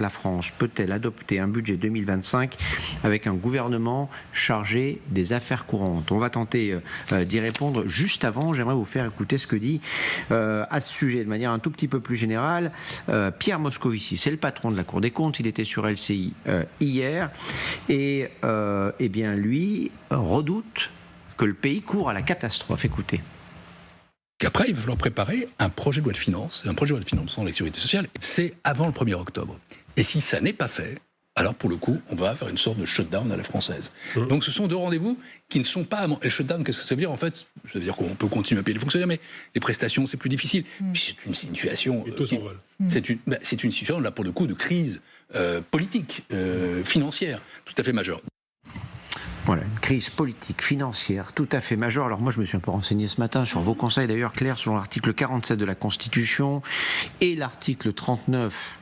La France peut-elle adopter un budget 2025 avec un gouvernement chargé des affaires courantes? On va tenter d'y répondre. Juste avant, j'aimerais vous faire écouter ce que dit à ce sujet, de manière un tout petit peu plus générale, Pierre Moscovici. C'est le patron de la Cour des comptes. Il était sur LCI hier. Et eh bien, lui redoute que le pays court à la catastrophe. Écoutez. Qu'après, il va falloir préparer un projet de loi de finances, un projet de loi de financement de la sécurité sociale. C'est avant le 1er octobre. Et si ça n'est pas fait, alors pour le coup, on va faire une sorte de shutdown à la française. Donc ce sont deux rendez-vous qui ne sont pas... Le shutdown, qu'est-ce que ça veut dire en fait? Ça veut dire qu'on peut continuer à payer les fonctionnaires, mais les prestations, c'est plus difficile. Puis c'est une situation... C'est une situation, là, pour le coup, de crise politique, financière, tout à fait majeure. Voilà, une crise politique, financière, tout à fait majeure. Alors moi, je me suis un peu renseigné ce matin sur vos conseils, d'ailleurs, Claire, sur l'article 47 de la Constitution et l'article 39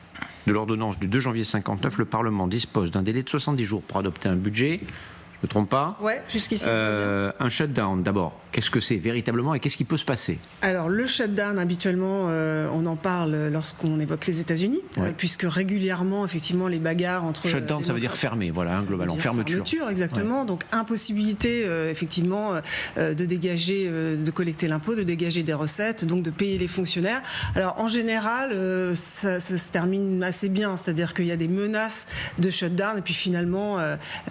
de l'ordonnance du 2 janvier 59. Le Parlement dispose d'un délai de 70 jours pour adopter un budget. Je ne me trompe pas? Ouais, jusqu'ici. Un shutdown, d'abord. Qu'est-ce que c'est véritablement et qu'est-ce qui peut se passer? Alors, le shutdown, habituellement, on en parle lorsqu'on évoque les États-Unis, puisque régulièrement, effectivement, les bagarres entre... Shutdown, ça veut dire fermer, voilà, globalement, fermeture. Exactement. Ouais. Donc, impossibilité, effectivement, de dégager, de collecter l'impôt, de dégager des recettes, donc de payer les fonctionnaires. Alors, en général, ça se termine assez bien, c'est-à-dire qu'il y a des menaces de shutdown, et puis finalement,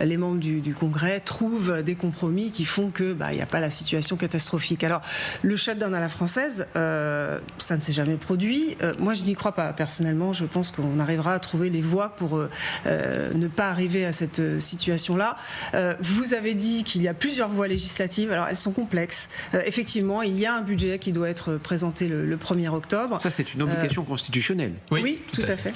les membres du Congrès trouvent des compromis qui font que il n'y a pas la situation catastrophique. Alors, le shutdown à la française, ça ne s'est jamais produit. Moi, je n'y crois pas, personnellement. Je pense qu'on arrivera à trouver les voies pour ne pas arriver à cette situation-là. Vous avez dit qu'il y a plusieurs voies législatives. Alors, elles sont complexes. Effectivement, il y a un budget qui doit être présenté le 1er octobre. Ça, c'est une obligation constitutionnelle. Oui, tout à fait.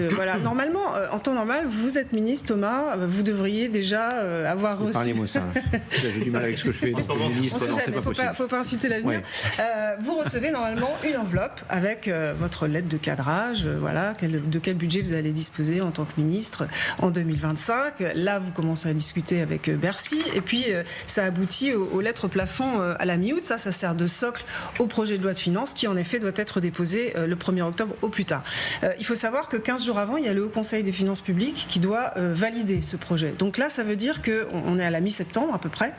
Voilà. Normalement, en temps normal, vous êtes ministre, Thomas, vous devriez déjà avoir reçu... Parlez-moi ça. J'ai du mal avec ce que je fais. Donc, ministre, non, c'est pas possible. Faut pas insulter l'avenir. Ouais. Vous recevez normalement une enveloppe avec votre lettre de cadrage, voilà, de quel budget vous allez disposer en tant que ministre en 2025. Là, vous commencez à discuter avec Bercy, et puis ça aboutit aux lettres plafond à la mi-août. Ça sert de socle au projet de loi de finances qui, en effet, doit être déposé le 1er octobre au plus tard. Il faut savoir que 15 jours avant, il y a le Haut Conseil des finances publiques qui doit valider ce projet. Donc là, ça veut dire qu'on est à la mi-septembre à peu près.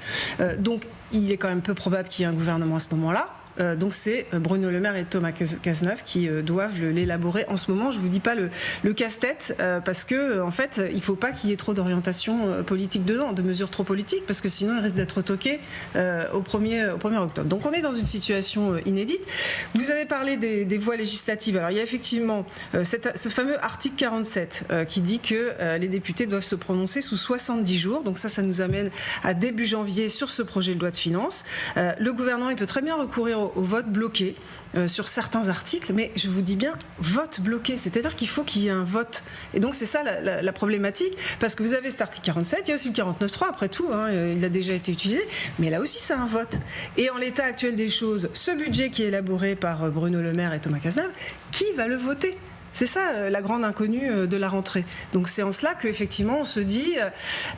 Donc, il est quand même peu probable qu'il y ait un gouvernement à ce moment-là. Donc c'est Bruno Le Maire et Thomas Cazeneuve qui doivent l'élaborer en ce moment. Je ne vous dis pas le casse-tête parce que en fait il ne faut pas qu'il y ait trop d'orientation politique dedans, de mesures trop politiques, parce que sinon il risque d'être toqué au 1er octobre. Donc on est dans une situation inédite. Vous avez parlé des voies législatives. Alors il y a effectivement ce fameux article 47 qui dit que les députés doivent se prononcer sous 70 jours. Donc ça nous amène à début janvier sur ce projet de loi de finances. Le gouvernement il peut très bien recourir au vote bloqué sur certains articles, mais je vous dis bien vote bloqué, c'est-à-dire qu'il faut qu'il y ait un vote. Et donc c'est ça la problématique, parce que vous avez cet article 47, il y a aussi le 49.3 après tout, il a déjà été utilisé, mais là aussi c'est un vote. Et en l'état actuel des choses, ce budget qui est élaboré par Bruno Le Maire et Thomas Cazeneuve, qui va le voter ? C'est ça la grande inconnue de la rentrée. Donc c'est en cela qu'effectivement on se dit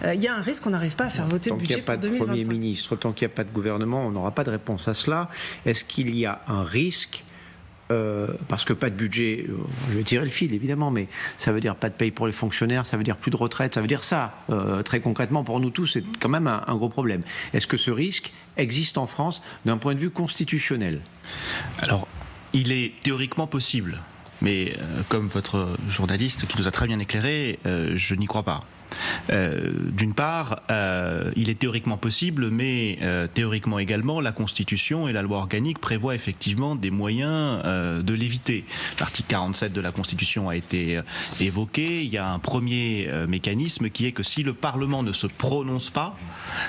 il y a un risque qu'on n'arrive pas à faire voter le budget pour 2025. Tant qu'il n'y a pas de Premier ministre, tant qu'il n'y a pas de gouvernement, on n'aura pas de réponse à cela. Est-ce qu'il y a un risque parce que pas de budget, je vais tirer le fil évidemment, mais ça veut dire pas de paye pour les fonctionnaires, ça veut dire plus de retraite, ça veut dire ça, très concrètement pour nous tous, c'est quand même un gros problème. Est-ce que ce risque existe en France d'un point de vue constitutionnel? Alors, il est théoriquement possible. Mais comme votre journaliste qui nous a très bien éclairé, je n'y crois pas. D'une part, il est théoriquement possible, mais théoriquement également, la Constitution et la loi organique prévoient effectivement des moyens de l'éviter. L'article 47 de la Constitution a été évoqué. Il y a un premier mécanisme qui est que si le Parlement ne se prononce pas,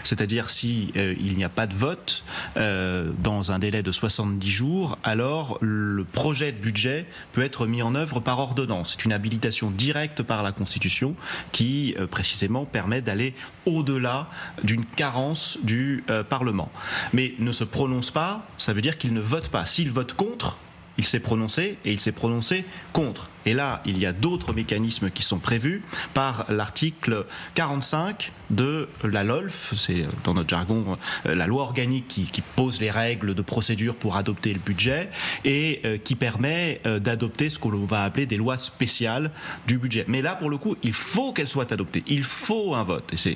c'est-à-dire si il n'y a pas de vote dans un délai de 70 jours, alors le projet de budget peut être mis en œuvre par ordonnance. C'est une habilitation directe par la Constitution qui précisément permet d'aller au-delà d'une carence du Parlement. Mais ne se prononce pas, ça veut dire qu'il ne vote pas. S'il vote contre, il s'est prononcé et il s'est prononcé contre. Et là, il y a d'autres mécanismes qui sont prévus par l'article 45 de la LOLF, c'est dans notre jargon la loi organique qui pose les règles de procédure pour adopter le budget et qui permet d'adopter ce qu'on va appeler des lois spéciales du budget. Mais là, pour le coup, il faut qu'elles soient adoptées. Il faut un vote. Et ça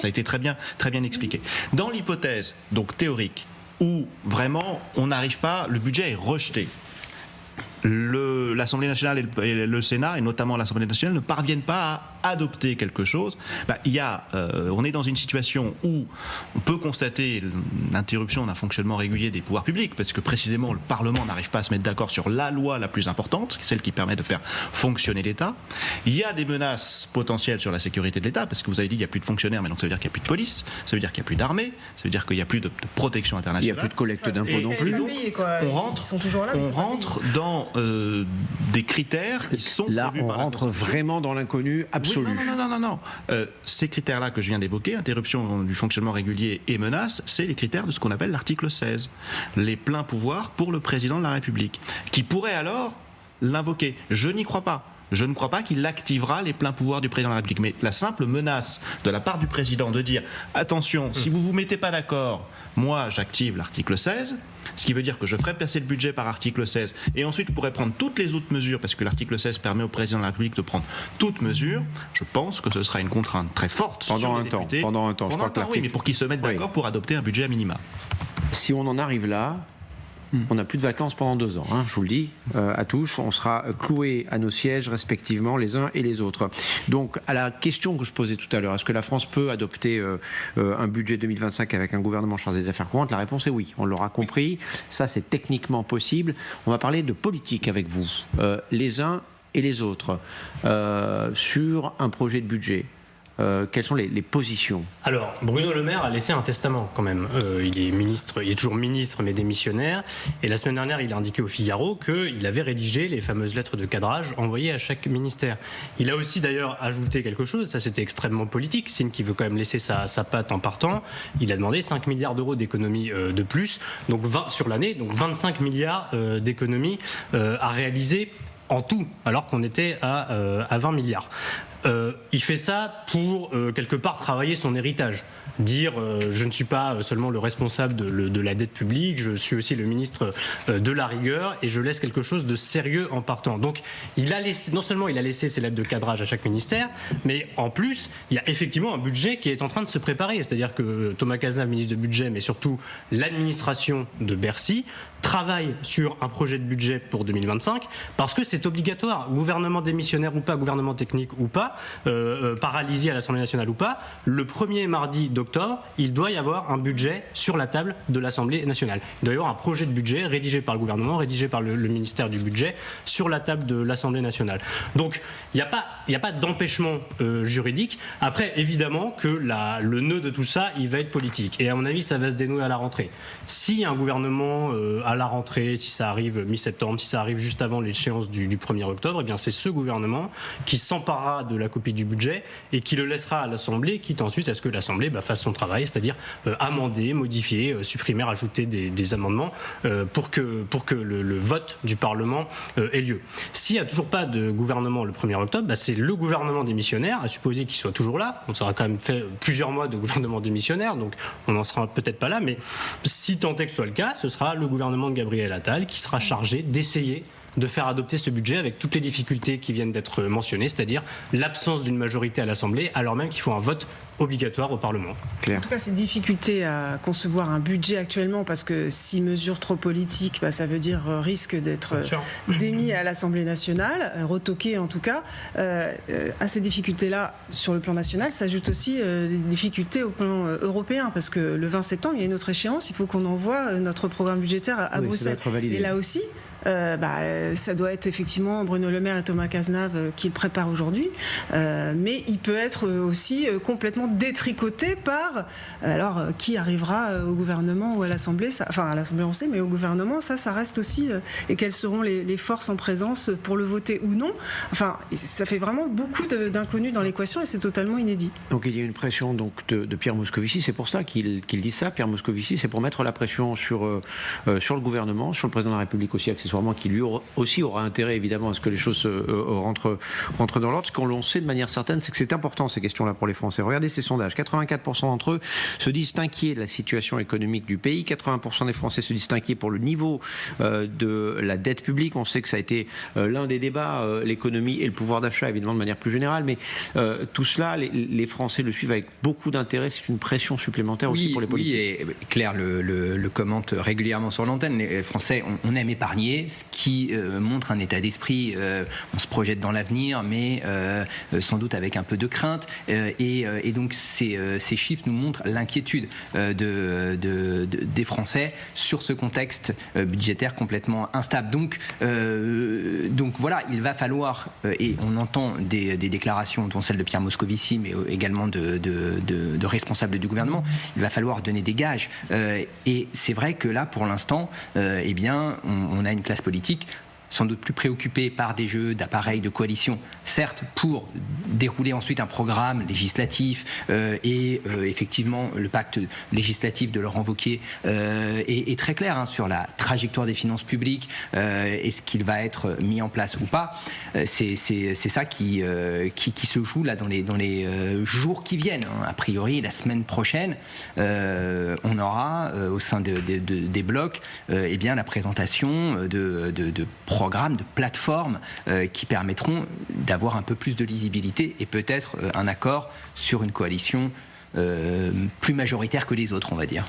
a été très bien expliqué. Dans l'hypothèse, donc théorique, où vraiment on n'arrive pas, le budget est rejeté. L'Assemblée nationale et le Sénat, et notamment l'Assemblée nationale, ne parviennent pas à adopter quelque chose. On est dans une situation où on peut constater l'interruption d'un fonctionnement régulier des pouvoirs publics, parce que précisément le Parlement n'arrive pas à se mettre d'accord sur la loi la plus importante, celle qui permet de faire fonctionner l'État. Il y a des menaces potentielles sur la sécurité de l'État, parce que vous avez dit qu'il n'y a plus de fonctionnaires, mais donc ça veut dire qu'il n'y a plus de police, ça veut dire qu'il n'y a plus d'armée, ça veut dire qu'il n'y a plus de protection internationale. Il n'y a plus de collecte d'impôts non plus. On rentre dans des critères qui sont là, on rentre vraiment dans l'inconnu absolu. Oui, non. Ces critères-là que je viens d'évoquer, interruption du fonctionnement régulier et menace, c'est les critères de ce qu'on appelle l'article 16, les pleins pouvoirs pour le président de la République, qui pourrait alors l'invoquer. Je n'y crois pas. Je ne crois pas qu'il activera les pleins pouvoirs du président de la République. Mais la simple menace de la part du président de dire « Attention, si vous ne vous mettez pas d'accord, moi j'active l'article 16 », ce qui veut dire que je ferai passer le budget par article 16 et ensuite je pourrai prendre toutes les autres mesures parce que l'article 16 permet au président de la République de prendre toutes mesures. Je pense que ce sera une contrainte très forte pendant un temps. Oui, mais pour qu'ils se mettent d'accord pour adopter un budget à minima. Si on en arrive là, on n'a plus de vacances pendant 2 ans, je vous le dis à tous, on sera cloués à nos sièges respectivement les uns et les autres. Donc à la question que je posais tout à l'heure, est-ce que la France peut adopter un budget 2025 avec un gouvernement chargé des affaires courantes? La réponse est oui, on l'aura compris, ça c'est techniquement possible. On va parler de politique avec vous, les uns et les autres, sur un projet de budget. Quelles sont les positions? Alors, Bruno Le Maire a laissé un testament quand même. Il est toujours ministre mais démissionnaire. Et la semaine dernière, il a indiqué au Figaro qu'il avait rédigé les fameuses lettres de cadrage envoyées à chaque ministère. Il a aussi d'ailleurs ajouté quelque chose, ça c'était extrêmement politique, signe qu'il veut quand même laisser sa patte en partant. Il a demandé 5 milliards d'euros d'économies de plus, donc 20 sur l'année, donc 25 milliards d'économies à réaliser en tout, alors qu'on était à 20 milliards. Il fait ça pour quelque part travailler son héritage, dire je ne suis pas seulement le responsable de la dette publique, je suis aussi le ministre de la rigueur et je laisse quelque chose de sérieux en partant. Donc non seulement il a laissé ses lettres de cadrage à chaque ministère, mais en plus il y a effectivement un budget qui est en train de se préparer, c'est-à-dire que Thomas Cazenave, ministre de budget, mais surtout l'administration de Bercy travaille sur un projet de budget pour 2025 parce que c'est obligatoire, gouvernement démissionnaire ou pas, gouvernement technique ou pas, paralysé à l'Assemblée nationale ou pas, le premier mardi d'octobre, il doit y avoir un budget sur la table de l'Assemblée nationale. Il doit y avoir un projet de budget rédigé par le gouvernement, rédigé par le ministère du budget sur la table de l'Assemblée nationale. Donc il n'y a pas d'empêchement juridique. Après, évidemment que le nœud de tout ça, il va être politique. Et à mon avis, ça va se dénouer à la rentrée. Si un gouvernement à la rentrée, si ça arrive mi-septembre, si ça arrive juste avant l'échéance du 1er octobre, eh bien c'est ce gouvernement qui s'emparera de la copie du budget et qui le laissera à l'Assemblée, quitte ensuite à ce que l'Assemblée fasse son travail, c'est-à-dire amender, modifier, supprimer, rajouter des amendements pour que le vote du Parlement ait lieu. S'il n'y a toujours pas de gouvernement le 1er octobre, c'est le gouvernement démissionnaire, à supposer qu'il soit toujours là. On aura quand même fait plusieurs mois de gouvernement démissionnaire, donc on n'en sera peut-être pas là, mais si tant est que ce soit le cas, ce sera le gouvernement de Gabriel Attal qui sera chargé d'essayer de faire adopter ce budget avec toutes les difficultés qui viennent d'être mentionnées, c'est-à-dire l'absence d'une majorité à l'Assemblée, alors même qu'il faut un vote obligatoire au Parlement. Claire. En tout cas, ces difficultés à concevoir un budget actuellement, parce que si mesure trop politique, ça veut dire risque d'être démis à l'Assemblée nationale, retoqué en tout cas. À ces difficultés-là, sur le plan national, s'ajoutent aussi des difficultés au plan européen, parce que le 20 septembre, il y a une autre échéance, il faut qu'on envoie notre programme budgétaire à Bruxelles. Et là aussi, ça doit être effectivement Bruno Le Maire et Thomas Cazenave qui le préparent aujourd'hui, mais il peut être aussi complètement détricoté par qui arrivera au gouvernement ou à l'Assemblée, à l'Assemblée on sait, mais au gouvernement ça reste aussi, et quelles seront les forces en présence pour le voter ou non. Ça fait vraiment beaucoup d'inconnus dans l'équation et c'est totalement inédit. Donc il y a une pression de Pierre Moscovici, c'est pour ça qu'il dit ça. Pierre Moscovici, c'est pour mettre la pression sur le gouvernement, sur le président de la République aussi accessoirement, accessoirement qui lui aussi aura intérêt évidemment à ce que les choses rentrent dans l'ordre. Ce qu'on sait de manière certaine, c'est que c'est important ces questions-là pour les Français. Regardez ces sondages, 84% d'entre eux se disent inquiets de la situation économique du pays, 80% des Français se disent inquiets pour le niveau de la dette publique. On sait que ça a été l'un des débats, l'économie et le pouvoir d'achat évidemment de manière plus générale, mais tout cela, les Français le suivent avec beaucoup d'intérêt. C'est une pression supplémentaire aussi pour les politiques. Oui, et Claire le commente régulièrement sur l'antenne. Les Français, on aime épargner, ce qui montre un état d'esprit. On se projette dans l'avenir, mais sans doute avec un peu de crainte. Et donc ces chiffres nous montrent l'inquiétude des Français sur ce contexte budgétaire complètement instable. Donc voilà, il va falloir, et on entend des déclarations dont celle de Pierre Moscovici, mais également de responsables du gouvernement, il va falloir donner des gages. Et c'est vrai que là, pour l'instant, eh bien, on a une classe politique sans doute plus préoccupés par des jeux d'appareils de coalition, certes, pour dérouler ensuite un programme législatif et effectivement le pacte législatif de Laurent Wauquiez est très clair sur la trajectoire des finances publiques et ce qu'il va être mis en place ou pas. C'est ça qui se joue là dans les jours qui viennent. A priori, la semaine prochaine, on aura au sein des blocs eh bien, la présentation de programmes, de plateformes qui permettront d'avoir un peu plus de lisibilité et peut-être un accord sur une coalition plus majoritaire que les autres, on va dire.